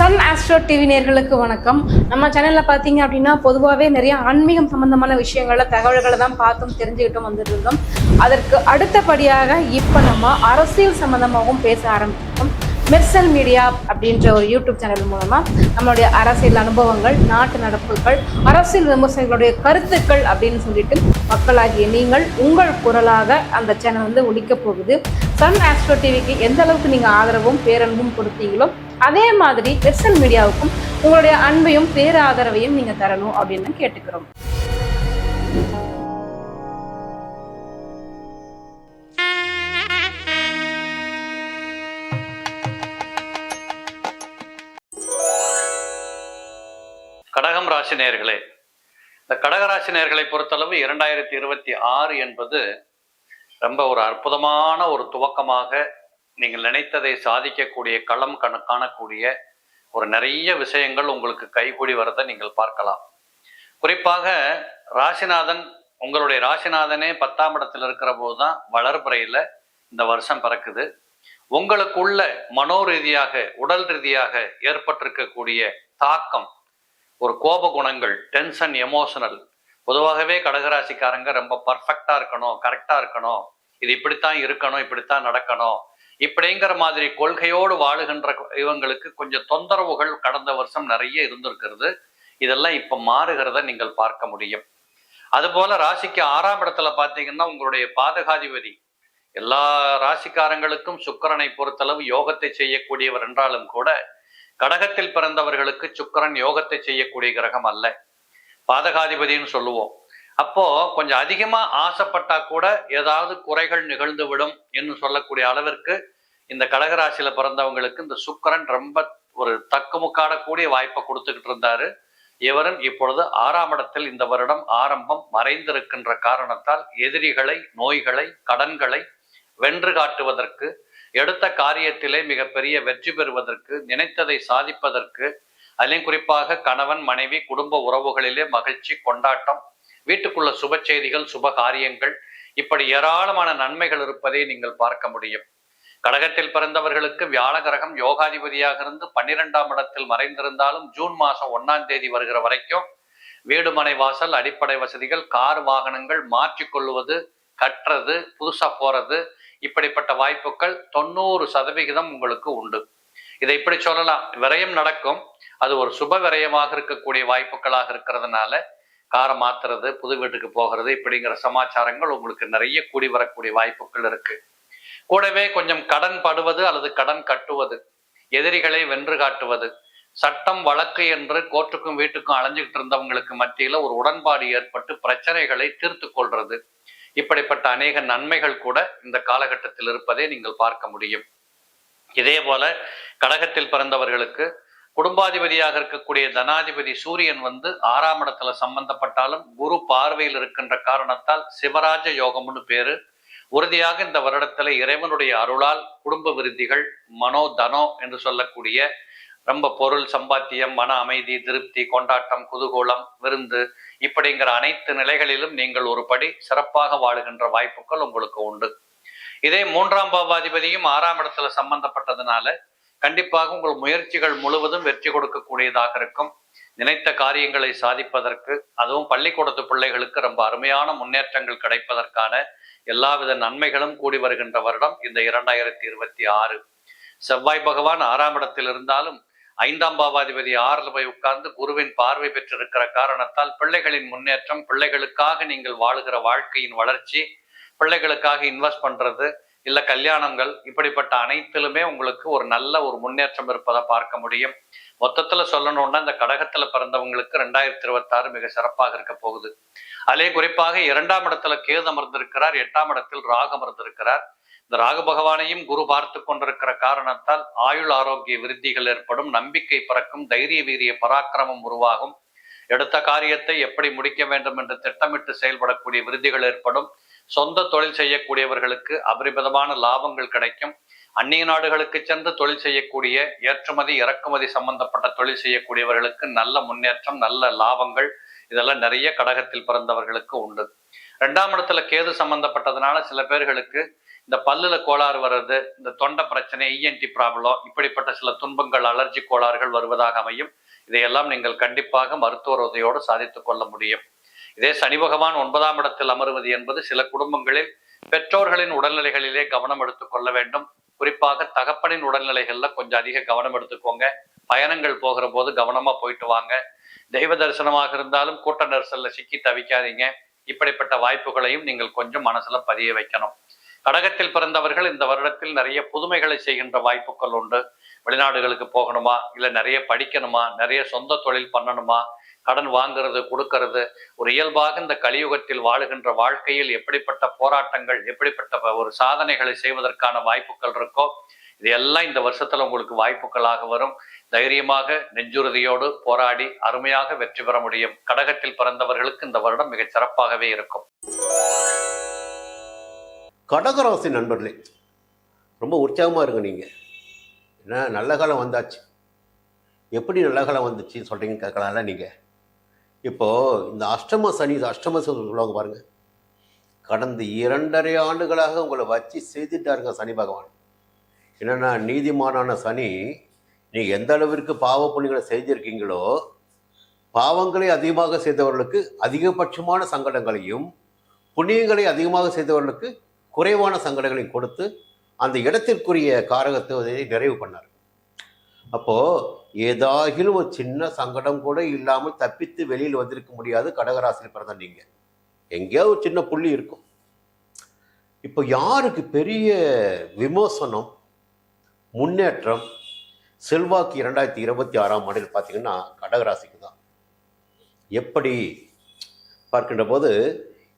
Sun astro TV நேர்களுக்கு வணக்கம். நம்ம சேனல்ல பாத்தீங்க அப்படின்னா பொதுவாகவே நிறைய ஆன்மீகம் சம்பந்தமான விஷயங்கள தகவல்களை தான் பார்த்தும் தெரிஞ்சுக்கிட்டும் வந்துட்டு இருந்தோம். அதற்கு அடுத்தபடியாக இப்ப நம்ம அரசியல் சம்பந்தமாகவும் பேச ஆரம்பிச்சிருக்கோம். மெர்சல் மீடியா அப்படின்ற ஒரு யூடியூப் சேனல் மூலமா நம்மளுடைய அரசியல் அனுபவங்கள், நாட்டு நடப்புகள், அரசியல் விமர்சகர்களுடைய கருத்துக்கள் அப்படின்னு சொல்லிட்டு மக்களாகிய நீங்கள் உங்கள் குரலாக அந்த சேனல் வந்து ஒலிக்க போகுது. சன் ஆஸ்ட்ரோ டிவிக்கு எந்த அளவுக்கு நீங்க ஆதரவும் பேரன்பும் கொடுத்தீங்களோ அதே மாதிரி மெர்சல் மீடியாவுக்கும் உங்களுடைய அன்பையும் பேராதரவையும் நீங்க தரணும் அப்படின்னு கேட்டுக்கிறோம். கடகம் ராசி நேயர்களே, இந்த கடகராசி நேயர்களை பொறுத்தளவு 2026 என்பது ரொம்ப ஒரு அற்புதமான ஒரு துவக்கமாக, நீங்கள் நினைத்ததை சாதிக்கக்கூடிய களம் காணக்கூடிய ஒரு நிறைய விஷயங்கள் உங்களுக்கு கைகூடி வரதை நீங்கள் பார்க்கலாம். குறிப்பாக ராசிநாதன், உங்களுடைய ராசிநாதனே 10ஆம் இடத்தில் இருக்கிற போது தான் வளர்பிறையில இந்த வருஷம் பிறக்குது. உங்களுக்குள்ள மனோ ரீதியாக, உடல் ரீதியாக ஏற்பட்டிருக்கக்கூடிய தாக்கம், ஒரு கோப குணங்கள், டென்ஷன், எமோஷனல், பொதுவாகவே கடகராசிக்காரங்க ரொம்ப பர்ஃபெக்டா இருக்கணும், கரெக்டா இருக்கணும், இது இப்படித்தான் இருக்கணும், இப்படித்தான் நடக்கணும், இப்படிங்கிற மாதிரி கொள்கையோடு வாழுகின்ற இவங்களுக்கு கொஞ்சம் தொந்தரவுகள் கடந்த வருஷம் நிறைய இருந்திருக்கிறது. இதெல்லாம் இப்ப மாறுகிறத நீங்கள் பார்க்க முடியும். அதுபோல ராசிக்கு 6ஆம் இடத்துல பார்த்தீங்கன்னா உங்களுடைய பாதகாதிபதி, எல்லா ராசிக்காரங்களுக்கும் சுக்கிரனை பொறுத்தளவு யோகத்தை செய்யக்கூடியவர் என்றாலும் கூட கடகத்தில் பிறந்தவர்களுக்கு சுக்கிரன் யோகத்தை செய்யக்கூடிய கிரகம் அல்ல, பாதகாதிபதினு சொல்லுவோம். அப்போ கொஞ்சம் அதிகமா ஆசைப்பட்டா கூட ஏதாவது குறைகள் நிகழ்ந்து விடும் என்று சொல்லக்கூடிய அளவிற்கு இந்த கடகராசியில பிறந்தவங்களுக்கு இந்த சுக்கிரன் ரொம்ப ஒரு தக்குமுக்காடக்கூடிய வாய்ப்பை கொடுத்துக்கிட்டு இருந்தாரு. இவரும் இப்பொழுது 6ஆம் இடத்தில் இந்த வருடம் ஆரம்பம் மறைந்திருக்கின்ற காரணத்தால் எதிரிகளை, நோய்களை, கடன்களை வென்று காட்டுவதற்கு, எடுத்த காரியத்திலே மிகப்பெரிய வெற்றி பெறுவதற்கு, நினைத்ததை சாதிப்பதற்கு, அதிலும் குறிப்பாக கணவன் மனைவி குடும்ப உறவுகளிலே மகிழ்ச்சி, கொண்டாட்டம், வீட்டுக்குள்ள சுப செய்திகள், சுப காரியங்கள், இப்படி ஏராளமான நன்மைகள் இருப்பதை நீங்கள் பார்க்க முடியும். கடகத்தில் பிறந்தவர்களுக்கு வியாழ கிரகம் யோகாதிபதியாக இருந்து 12ஆம் இடத்தில் மறைந்திருந்தாலும் ஜூன் மாதம் 1ஆம் தேதி வருகிற வரைக்கும் வீடு மனை வாசல், அடிப்படை வசதிகள், கார் வாகனங்கள் மாற்றிக்கொள்வது, கட்டுறது, புதுசா போறது, இப்படிப்பட்ட வாய்ப்புகள் 90% உங்களுக்கு உண்டு. இதை இப்படி சொல்லலாம், விரயம் நடக்கும், அது ஒரு சுப விரயமாக இருக்கக்கூடிய வாய்ப்புகளாக இருக்கிறதுனால காரை மாத்துறது, புது வீட்டுக்கு போகிறது, இப்படிங்கிற சமாச்சாரங்கள் உங்களுக்கு நிறைய கூடி வரக்கூடிய வாய்ப்புகள் இருக்கு. கூடவே கொஞ்சம் கடன் படுவது அல்லது கடன் கட்டுவது, எதிரிகளை வென்று காட்டுவது, சட்டம் வழக்கு என்று கோர்ட்டுக்கும் வீட்டுக்கும் அலைஞ்சிக்கிட்டு இருந்தவங்களுக்கு மத்தியில ஒரு உடன்பாடு ஏற்பட்டு பிரச்சனைகளை தீர்த்து கொள்றது, இப்படிப்பட்ட அநேக நன்மைகள் கூட இந்த காலகட்டத்தில் இருப்பதை நீங்கள் பார்க்க முடியும். இதே போல கடகத்தில் பிறந்தவர்களுக்கு குடும்பாதிபதியாக இருக்கக்கூடிய தனாதிபதி சூரியன் 6ஆம் இடத்துல சம்பந்தப்பட்டாலும் குரு பார்வையில் இருக்கின்ற காரணத்தால் சிவராஜ யோகம்னு பேரு. உறுதியாக இந்த வருடத்துல இறைவனுடைய அருளால் குடும்ப விருத்திகள், மனோ தனோ என்று சொல்லக்கூடிய ரொம்ப பொருள் சம்பாத்தியம், மன அமைதி, திருப்தி, கொண்டாட்டம், குதூகூலம், விருந்து, இப்படிங்கிற அனைத்து நிலைகளிலும் நீங்கள் ஒரு படி சிறப்பாக வாழுகின்ற வாய்ப்புகள் உங்களுக்கு உண்டு. இதே 3ஆம் பாவாதிபதியும் 6ஆம் இடத்துல சம்பந்தப்பட்டதுனால கண்டிப்பாக உங்கள் முயற்சிகள் முழுவதும் வெற்றி கொடுக்கக்கூடியதாக இருக்கும். நினைத்த காரியங்களை சாதிப்பதற்கு, அதுவும் பள்ளிக்கூடத்து பிள்ளைகளுக்கு ரொம்ப அருமையான முன்னேற்றங்கள் கிடைப்பதற்கான எல்லாவித நன்மைகளும் கூடி வருகின்ற வருடம் இந்த 2026. செவ்வாய் பகவான் 6ஆம் இடத்தில் இருந்தாலும் 5ஆம் பாவாதிபதி 6ல் போய் உட்கார்ந்து குருவின் பார்வை பெற்றிருக்கிற காரணத்தால் பிள்ளைகளின் முன்னேற்றம், பிள்ளைகளுக்காக நீங்கள் வாழுகிற வாழ்க்கையின் வளர்ச்சி, பிள்ளைகளுக்காக இன்வெஸ்ட் பண்றது, இல்ல கல்யாணங்கள், இப்படிப்பட்ட அனைத்திலுமே உங்களுக்கு ஒரு நல்ல ஒரு முன்னேற்றம் இருப்பதை பார்க்க முடியும். மொத்தத்துல சொல்லணும்னா இந்த கடகத்துல பிறந்தவங்களுக்கு 2026 மிக சிறப்பாக இருக்க போகுது. அதே குறிப்பாக 2ஆம் இடத்துல கேது அமர்ந்திருக்கிறார், 8ஆம் இடத்தில் ராகு அமர்ந்திருக்கிறார். இந்த ராகு பகவானையும் குரு பார்த்து கொண்டிருக்கிற காரணத்தால் ஆயுள் ஆரோக்கிய விருத்திகள் ஏற்படும், நம்பிக்கை பிறக்கும், தைரிய வீரிய பராக்கிரமம் உருவாகும், எடுத்த காரியத்தை எப்படி முடிக்க வேண்டும் என்று திட்டமிட்டு செயல்படக்கூடிய விருத்திகள் ஏற்படும். சொந்த தொழில் செய்யக்கூடியவர்களுக்கு அபரிமிதமான லாபங்கள் கிடைக்கும். அந்நிய நாடுகளுக்கு சென்று தொழில் செய்யக்கூடிய, ஏற்றுமதி இறக்குமதி சம்பந்தப்பட்ட தொழில் செய்யக்கூடியவர்களுக்கு நல்ல முன்னேற்றம், நல்ல லாபங்கள், இதெல்லாம் நிறைய கடகத்தில் பிறந்தவர்களுக்கு உண்டு. 2ஆம் இடத்துல கேது சம்பந்தப்பட்டதுனால சில பேர்களுக்கு இந்த பல்லுல கோளாறு வர்றது, இந்த தொண்டை பிரச்சனை, இஎன்டி ப்ராப்ளம், இப்படிப்பட்ட சில துன்பங்கள், அலர்ஜி கோளாறுகள் வருவதாக அமையும். இதையெல்லாம் நீங்கள் கண்டிப்பாக மருத்துவர் உதவியோடு சாதித்துக் கொள்ள முடியும். இதே சனி பகவான் 9ஆம் இடத்தில் அமர்வது என்பது சில குடும்பங்களில் பெற்றோர்களின் உடல்நிலைகளிலே கவனம் எடுத்துக் கொள்ள வேண்டும். குறிப்பாக தகப்பனின் உடல்நிலைகள்ல கொஞ்சம் அதிக கவனம் எடுத்துக்கோங்க. பயணங்கள் போகிற போது கவனமா போயிட்டு வாங்க. தெய்வ தரிசனமாக இருந்தாலும் கூட்ட நெரிசல்ல சிக்கி தவிக்காதீங்க. இப்படிப்பட்ட வாய்ப்புகளையும் நீங்கள் கொஞ்சம் மனசுல பதிய வைக்கணும். கடகத்தில் பிறந்தவர்கள் இந்த வருடத்தில் நிறைய புதுமைகளை செய்கின்ற வாய்ப்புகள் உண்டு. வெளிநாடுகளுக்கு போகணுமா, இல்லை நிறைய படிக்கணுமா, நிறைய சொந்த தொழில் பண்ணணுமா, கடன் வாங்குறது கொடுக்கறது, ஒரு இயல்பாக இந்த கலியுகத்தில் வாழுகின்ற வாழ்க்கையில் எப்படிப்பட்ட போராட்டங்கள், எப்படிப்பட்ட ஒரு சாதனைகளை செய்வதற்கான வாய்ப்புகள் இருக்கோ இதெல்லாம் இந்த வருஷத்துல உங்களுக்கு வாய்ப்புகளாக வரும். தைரியமாக நெஞ்சுறுதியோடு போராடி அருமையாக வெற்றி பெற முடியும். கடகத்தில் பிறந்தவர்களுக்கு இந்த வருடம் மிகச் சிறப்பாகவே இருக்கும். கடகராசி நண்பர்களே, ரொம்ப உற்சாகமாக இருங்க. நீங்கள் ஏன்னா நல்ல காலம் வந்தாச்சு. எப்படி நல்ல காலம் வந்துச்சு சொல்கிறீங்கன்னு கேட்கலாம்ல. நீங்கள் இப்போது இந்த அஷ்டம சொல்லுவாங்க பாருங்கள். கடந்த 2.5 ஆண்டுகளாக உங்களை வச்சு செய்துட்டாருங்க சனி பகவான். என்னென்னா நீதிமானான சனி, நீங்கள் எந்த அளவிற்கு பாவ புண்ணியங்களை செய்திருக்கீங்களோ, பாவங்களை அதிகமாக செய்தவர்களுக்கு அதிகபட்சமான சங்கடங்களையும், புண்ணியங்களை அதிகமாக செய்தவர்களுக்கு குறைவான சங்கடங்களையும் கொடுத்து அந்த இடத்திற்குரிய காரகத்தை நிறைவு பண்ணார். அப்போது ஏதாகிலும் ஒரு சின்ன சங்கடம் கூட இல்லாமல் தப்பித்து வெளியில் வந்திருக்க முடியாது கடகராசியில் பிறந்த நீங்கள். எங்கேயாவது ஒரு சின்ன புள்ளி இருக்கும். இப்போ யாருக்கு பெரிய விமோசனம், முன்னேற்றம், செல்வாக்கு 2026ஆம் ஆண்டில் பார்த்தீங்கன்னா கடகராசிக்கு தான். எப்படி பார்க்கின்ற போது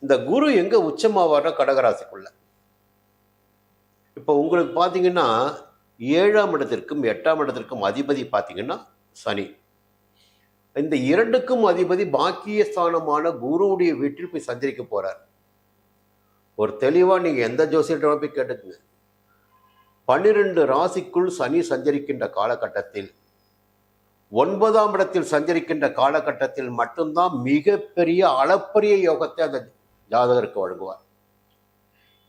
இந்த குரு எங்கே உச்சமாவார கடகராசிக்குள்ள. இப்போ உங்களுக்கு பார்த்தீங்கன்னா 7ஆம் இடத்திற்கும் 8ஆம் இடத்திற்கும் அதிபதி பார்த்தீங்கன்னா சனி. இந்த 2க்கும் அதிபதி பாக்கிய ஸ்தானமான குருவுடைய வீட்டில் போய் சஞ்சரிக்க போறார். ஒரு தெளிவாக நீங்கள் எந்த ஜோசியர்கிட்ட போய் கேட்டுக்குங்க. 12 ராசிக்குள் சனி சஞ்சரிக்கின்ற காலகட்டத்தில், 9ஆம் இடத்தில் சஞ்சரிக்கின்ற காலகட்டத்தில் மட்டும்தான் மிகப்பெரிய அளப்பரிய யோகத்தை அந்த ஜாதகருக்கு வழங்குவார்.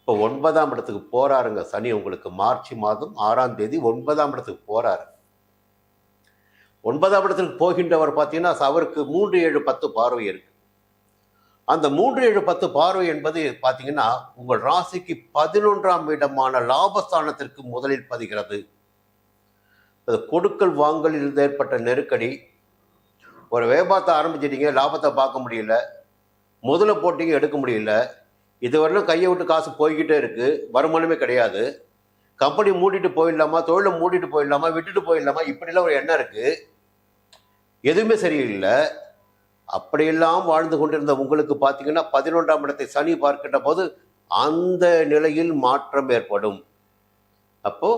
இப்போ 9ஆம் இடத்துக்கு போறாருங்க சனி. உங்களுக்கு மார்ச் மாதம் 6ஆம் தேதி 9ஆம் இடத்துக்கு போறாரு. 9ஆம் இடத்துக்கு போகின்றவர் பார்த்தீங்கன்னா அவருக்கு 3, 7, 10 பார்வை இருக்கு. அந்த 3, 7, 10 பார்வை என்பது பார்த்தீங்கன்னா உங்கள் ராசிக்கு 11ஆம் இடமான லாபஸ்தானத்திற்கு முதலில் பதிகிறது. கொடுக்கல் வாங்கலில் ஏற்பட்ட நெருக்கடி, ஒரு வியாபாரத்தை ஆரம்பிச்சிட்டீங்க, லாபத்தை பார்க்க முடியல, முதல்ல போட்டீங்க எடுக்க முடியல, இதுவரையிலும் கையை விட்டு காசு போய்கிட்டே இருக்கு, வருமானமே கிடையாது, கம்பெனி மூடிட்டு போயிடலாமா, தொழிலை மூடிட்டு போயிடலாமா, விட்டுட்டு போயிடலாமா, இப்படிலாம் ஒரு எண்ணம் இருக்கு, எதுவுமே சரியில்லை. அப்படியெல்லாம் வாழ்ந்து கொண்டிருந்த உங்களுக்கு பார்த்தீங்கன்னா 11ஆம் இடத்தை சனி பார்க்கின்ற போது அந்த நிலையில் மாற்றம் ஏற்படும். அப்போ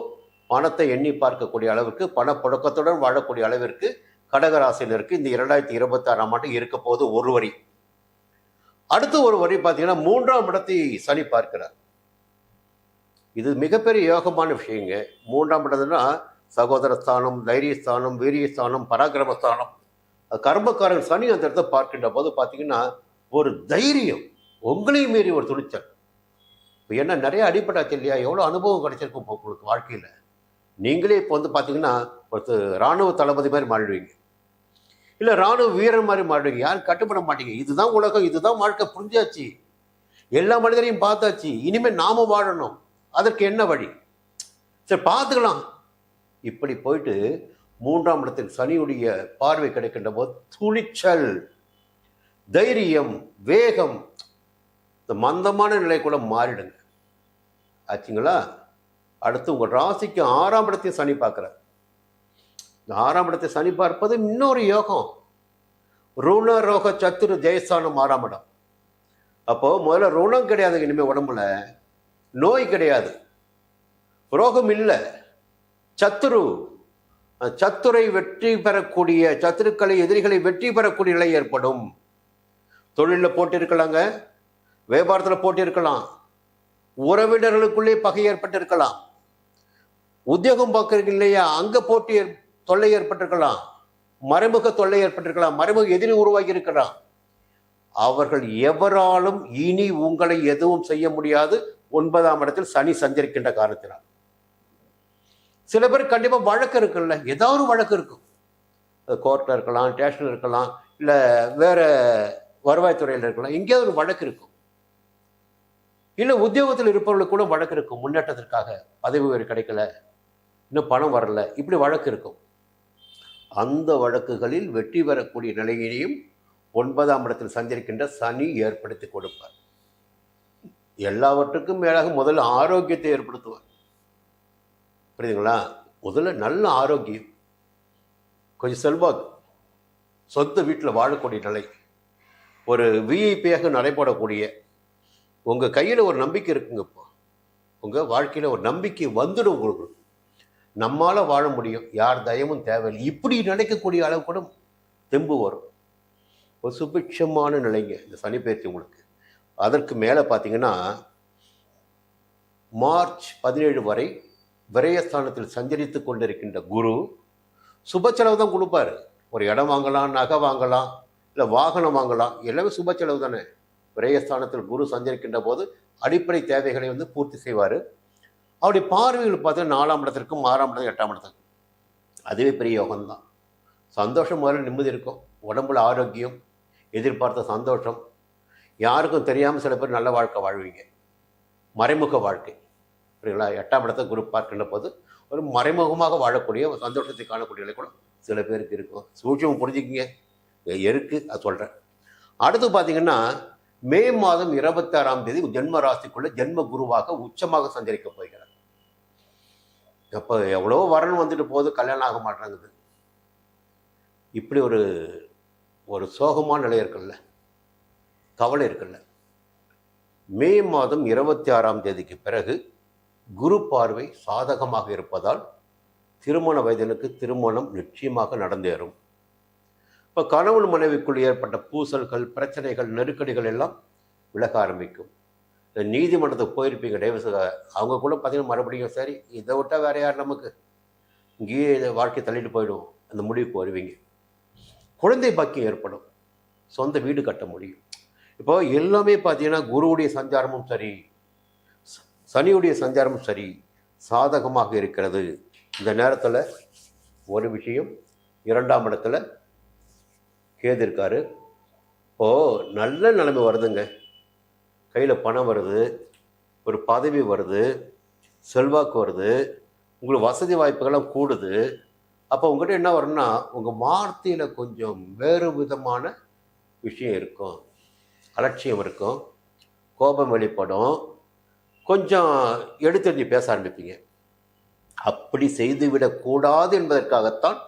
பணத்தை எண்ணி பார்க்கக்கூடிய அளவிற்கு, பணப்புழக்கத்துடன் வாழக்கூடிய அளவிற்கு கடகராசினருக்கு இந்த 2026ஆம் ஆண்டு இருக்க போது ஒரு வரி. அடுத்த ஒரு வரி பார்த்தீங்கன்னா 3ஆம் இடத்தை சனி பார்க்கிறார். இது மிகப்பெரிய யோகமான விஷயங்க. 3ஆம் இடம்னா சகோதரஸ்தானம், தைரியஸ்தானம், வீரியஸ்தானம், பராக்கிரமஸ்தானம். கர்மக்காரன் சனி அந்த இடத்த பார்க்கின்ற போது பார்த்தீங்கன்னா ஒரு தைரியம், உங்களையும் மீறி ஒரு துணிச்சல். இப்போ என்ன நிறைய அடிப்பட்டாச்சு இல்லையா, எவ்வளோ அனுபவம் கிடைச்சிருக்கும் உங்களுக்கு வாழ்க்கையில். நீங்களே இப்போ பார்த்தீங்கன்னா ஒரு இராணுவ தளபதி மாதிரி மாறிடுவீங்க, இல்லை இராணுவ வீரர் மாதிரி மாறிடுவீங்க. யாரும் கட்டுப்பட மாட்டீங்க. இதுதான் உலகம், இதுதான் வாழ்க்கை, புரிஞ்சாச்சு, எல்லா மனிதரையும் பார்த்தாச்சு, இனிமேல் நாம வாழணும், அதற்கு என்ன வழி, சரி பார்த்துக்கலாம். இப்படி போயிட்டு 3ஆம் இடத்தில் சனியுடைய பார்வை கிடைக்கின்ற போது துணிச்சல், தைரியம், வேகம், இந்த மந்தமான நிலை கூட மாறிடுங்க. ஆச்சுங்களா? அடுத்து உங்கள் ராசிக்கு 6ஆம் இடத்தை சனி பார்க்குறார். இந்த 6ஆம் இடத்தை சனி பார்ப்பது இன்னொரு யோகம். ருண ரோக சத்துரு ஜெயஸ்தானம் 6ஆம் இடம். அப்போ முதல்ல ருணம் கிடையாது, இனிமேல் உடம்புல நோய் கிடையாது, ரோகம் இல்லை, சத்துரு, சத்துரை வெற்றி பெறக்கூடிய, சத்துருக்களை எதிரிகளை வெற்றி பெறக்கூடிய நிலை ஏற்படும். தொழிலில் போட்டி இருக்கலாங்க, வியாபாரத்தில் போட்டி இருக்கலாம், உறவினர்களுக்குள்ளே பகை ஏற்பட்டிருக்கலாம், உத்தியோகம் பார்க்கறீங்க இல்லையா, அங்க போட்டி தொல்லை ஏற்பட்டிருக்கலாம், மறைமுக தொல்லை ஏற்பட்டிருக்கலாம், மறைமுக எதிரி உருவாகி இருக்கலாம். அவர்கள் எவராலும் இனி உங்களை எதுவும் செய்ய முடியாது. 9ஆம் இடத்தில் சனி சஞ்சரிக்கின்ற காரணத்தினால். சில பேர் கண்டிப்பாக வழக்கு இருக்குல்ல, ஏதாவது ஒரு வழக்கு இருக்கும். அது கோர்ட்டில் இருக்கலாம், ஸ்டேஷனில் இருக்கலாம், இல்லை வேற வருவாய்த்துறையில் இருக்கலாம், எங்கேயாவது ஒரு வழக்கு இருக்கும். இல்லை உத்தியோகத்தில் இருப்பவர்களுக்கு கூட வழக்கு இருக்கும். முன்னேற்றத்திற்காக பதவி உயர்வு கிடைக்கல, இன்னும் பணம் வரல, இப்படி வழக்கு இருக்கும். அந்த வழக்குகளில் வெற்றி பெறக்கூடிய நிலையினையும் 9ஆம் இடத்தில் சஞ்சரிக்கின்ற சனி ஏற்படுத்தி கொடுப்பார். எல்லாவற்றுக்கும் மேலாக முதல்ல ஆரோக்கியத்தை ஏற்படுத்துவார். புரியுதுங்களா? முதல்ல நல்ல ஆரோக்கியம், கொஞ்சம் செல்வாக்கு, சொந்த வீட்டில் வாழக்கூடிய நிலை, ஒரு விஐபியாக நடைபெறக்கூடிய, உங்கள் கையில் ஒரு நம்பிக்கை இருக்குங்க. இப்போ உங்கள் வாழ்க்கையில் ஒரு நம்பிக்கை வந்துடும் உங்களுக்கு. நம்மால் வாழ முடியும், யார் தயமும் தேவையில்லை, இப்படி நினைக்கக்கூடிய அளவு கூட தெம்பு வரும். ஒரு சுபிட்சமான நிலைங்க இந்த சனி பயிற்சி உங்களுக்கு. அதற்கு மேலே பார்த்தீங்கன்னா மார்ச் 17 வரை விரயஸ்தானத்தில் சஞ்சரித்து கொண்டிருக்கின்ற குரு சுப செலவு தான் கொடுப்பாரு. ஒரு இடம் வாங்கலாம், நகை வாங்கலாம், இல்லை வாகனம் வாங்கலாம், எல்லாமே சுப செலவு தானே. விரயஸ்தானத்தில் குரு சஞ்சரிக்கின்ற போது அடிப்படை தேவைகளை பூர்த்தி செய்வார். அவருடைய பார்வைகள் பார்த்தீங்கன்னா 4ஆம் இடத்திற்கும் 6ஆம் இடத்துக்கும் 8ஆம் இடத்துக்கும் அதுவே பெரிய யோகம்தான். சந்தோஷம் முதல்ல நிம்மதி இருக்கும், உடம்புல ஆரோக்கியம், எதிர்பார்த்த சந்தோஷம், யாருக்கும் தெரியாமல் சில பேர் நல்ல வாழ்க்கை வாழ்வீங்க, மறைமுக வாழ்க்கை. புரியுங்களா? 8ஆம் இடத்தை குரு பார்க்கின்ற போது ஒரு மறைமுகமாக வாழக்கூடிய ஒரு சந்தோஷத்தை காணக்கூடிய நிலை கூட சில பேருக்கு இருக்கும். சூட்சம் புரிஞ்சுக்கிங்க இருக்குது, அது சொல்கிறேன். அடுத்து பார்த்தீங்கன்னா மே மாதம் 26ஆம் தேதி ஜென்ம ராசிக்குள்ள ஜென்ம குருவாக உச்சமாக சஞ்சரிக்க போகிறார். அப்போ எவ்வளோ வரணும் வந்துட்டு போகுது, கல்யாணம் ஆக மாட்டேங்குது, இப்படி ஒரு சோகமான நிலை இருக்குல்ல, கவலை இருக்குல்ல. மே மாதம் 26ஆம் தேதிக்கு பிறகு குரு பார்வை சாதகமாக இருப்பதால் திருமண வயதினுக்கு திருமணம் நிச்சயமாக நடந்தேறும். இப்போ கணவன் மனைவிக்குள் ஏற்பட்ட பூசல்கள், பிரச்சனைகள், நெருக்கடிகள் எல்லாம் விலக ஆரம்பிக்கும். இந்த நீதிமன்றத்துக்கு போயிருப்பீங்க டைவர்ஸ், அவங்க கூட பார்த்தீங்கன்னா மறுபடியும் சரி இதை விட்டால் வேறு யார் நமக்கு, இங்கேயே இதை வாழ்க்கை தள்ளிட்டு போயிடும், அந்த முடிவுக்கு வருவீங்க. குழந்தை பாக்கியம் ஏற்படும், சொந்த வீடு கட்ட முடியும். இப்போ எல்லாமே பார்த்தீங்கன்னா குருவுடைய சஞ்சாரமும் சரி, சனியுடைய சஞ்சாரமும் சரி சாதகமாக இருக்கிறது. இந்த நேரத்தில் ஒரு விஷயம், 2ஆம் இடத்துல கேது இருக்காரு. நல்ல நிலைமை வருதுங்க, கையில் பணம் வருது, ஒரு பதவி வருது, செல்வாக்கு வருது, உங்களுக்கு வசதி வாய்ப்புகள்லாம் கூடுது. அப்போ உங்கள்கிட்ட என்ன வரும்னா உங்கள் வார்த்தையில் கொஞ்சம் வேறு விதமான விஷயம் இருக்கும், அலட்சியம் இருக்கும், கோபம் வெளிப்படும், கொஞ்சம் எடுத்தெறிஞ்சு பேச ஆரம்பிப்பீங்க. அப்படி செய்துவிடக்கூடாது என்பதற்காகத்தான்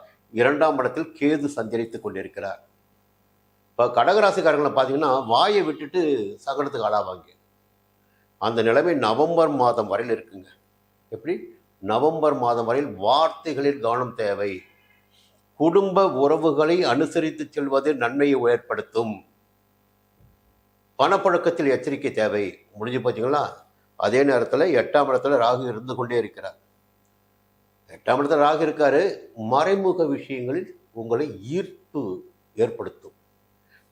2ஆம் இடத்தில் கேது சஞ்சரித்து கொண்டிருக்கிறார். இப்போ கடகராசிக்காரங்களை பார்த்தீங்கன்னா வாயை விட்டுட்டு சகலத்துக்கு ஆளாவாங்க. அந்த நிலைமை நவம்பர் மாதம் வரையில் இருக்குங்க. எப்படி? நவம்பர் மாதம் வரையில் வார்த்தைகளில் கவனம் தேவை. குடும்ப உறவுகளை அனுசரித்து செல்வது நன்மையை ஏற்படுத்தும். பணப்பழக்கத்தில் எச்சரிக்கை தேவை. முடிஞ்சு போச்சுங்களா? அதே நேரத்தில் 8ஆம் இடத்துல ராகு இருந்து கொண்டே இருக்கிறார். 8ஆம் இடத்துல ராகு இருக்காரு, மறைமுக விஷயங்களில் உங்களை ஈர்ப்பு ஏற்படுத்தும்,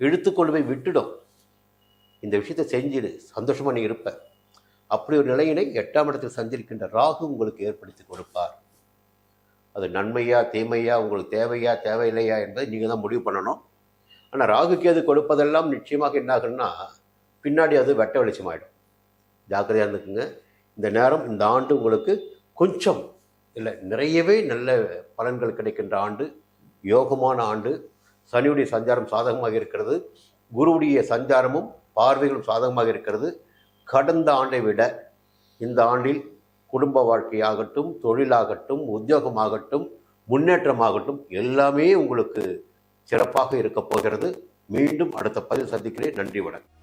இழுத்துக்கொண்டு போய் விட்டுடும். இந்த விஷயத்தை செஞ்சிடு, சந்தோஷமாக நீ இருப்ப. அப்படி ஒரு நிலையினை 8ஆம் இடத்தில் சஞ்சரிக்கின்ற ராகு உங்களுக்கு ஏற்படுத்தி கொடுப்பார். அது நன்மையா தீமையா, உங்களுக்கு தேவையா தேவையில்லையா என்பதை நீங்கள் தான் முடிவு பண்ணணும். ஆனால் ராகுக்கு எது கொடுப்பதெல்லாம் நிச்சயமாக என்ன ஆகுன்னா பின்னாடி அது வெட்ட வெளிச்சமாயிடும். ஜாக்கிரதையாக இருந்துக்குங்க. இந்த நேரம், இந்த ஆண்டு உங்களுக்கு கொஞ்சம் இல்லை நிறையவே நல்ல பலன்கள் கிடைக்கின்ற ஆண்டு, யோகமான ஆண்டு. சனியுடைய சஞ்சாரம் சாதகமாக இருக்கிறது, குருவுடைய சஞ்சாரமும் பார்வைகளும் சாதகமாக இருக்கிறது. கடந்த ஆண்டை விட இந்த ஆண்டில் குடும்ப வாழ்க்கையாகட்டும், தொழிலாகட்டும், உத்தியோகமாகட்டும், முன்னேற்றமாகட்டும் எல்லாமே உங்களுக்கு சிறப்பாக இருக்க போகிறது. மீண்டும் அடுத்த பதிவு சந்திக்கிறேன். நன்றி, வணக்கம்.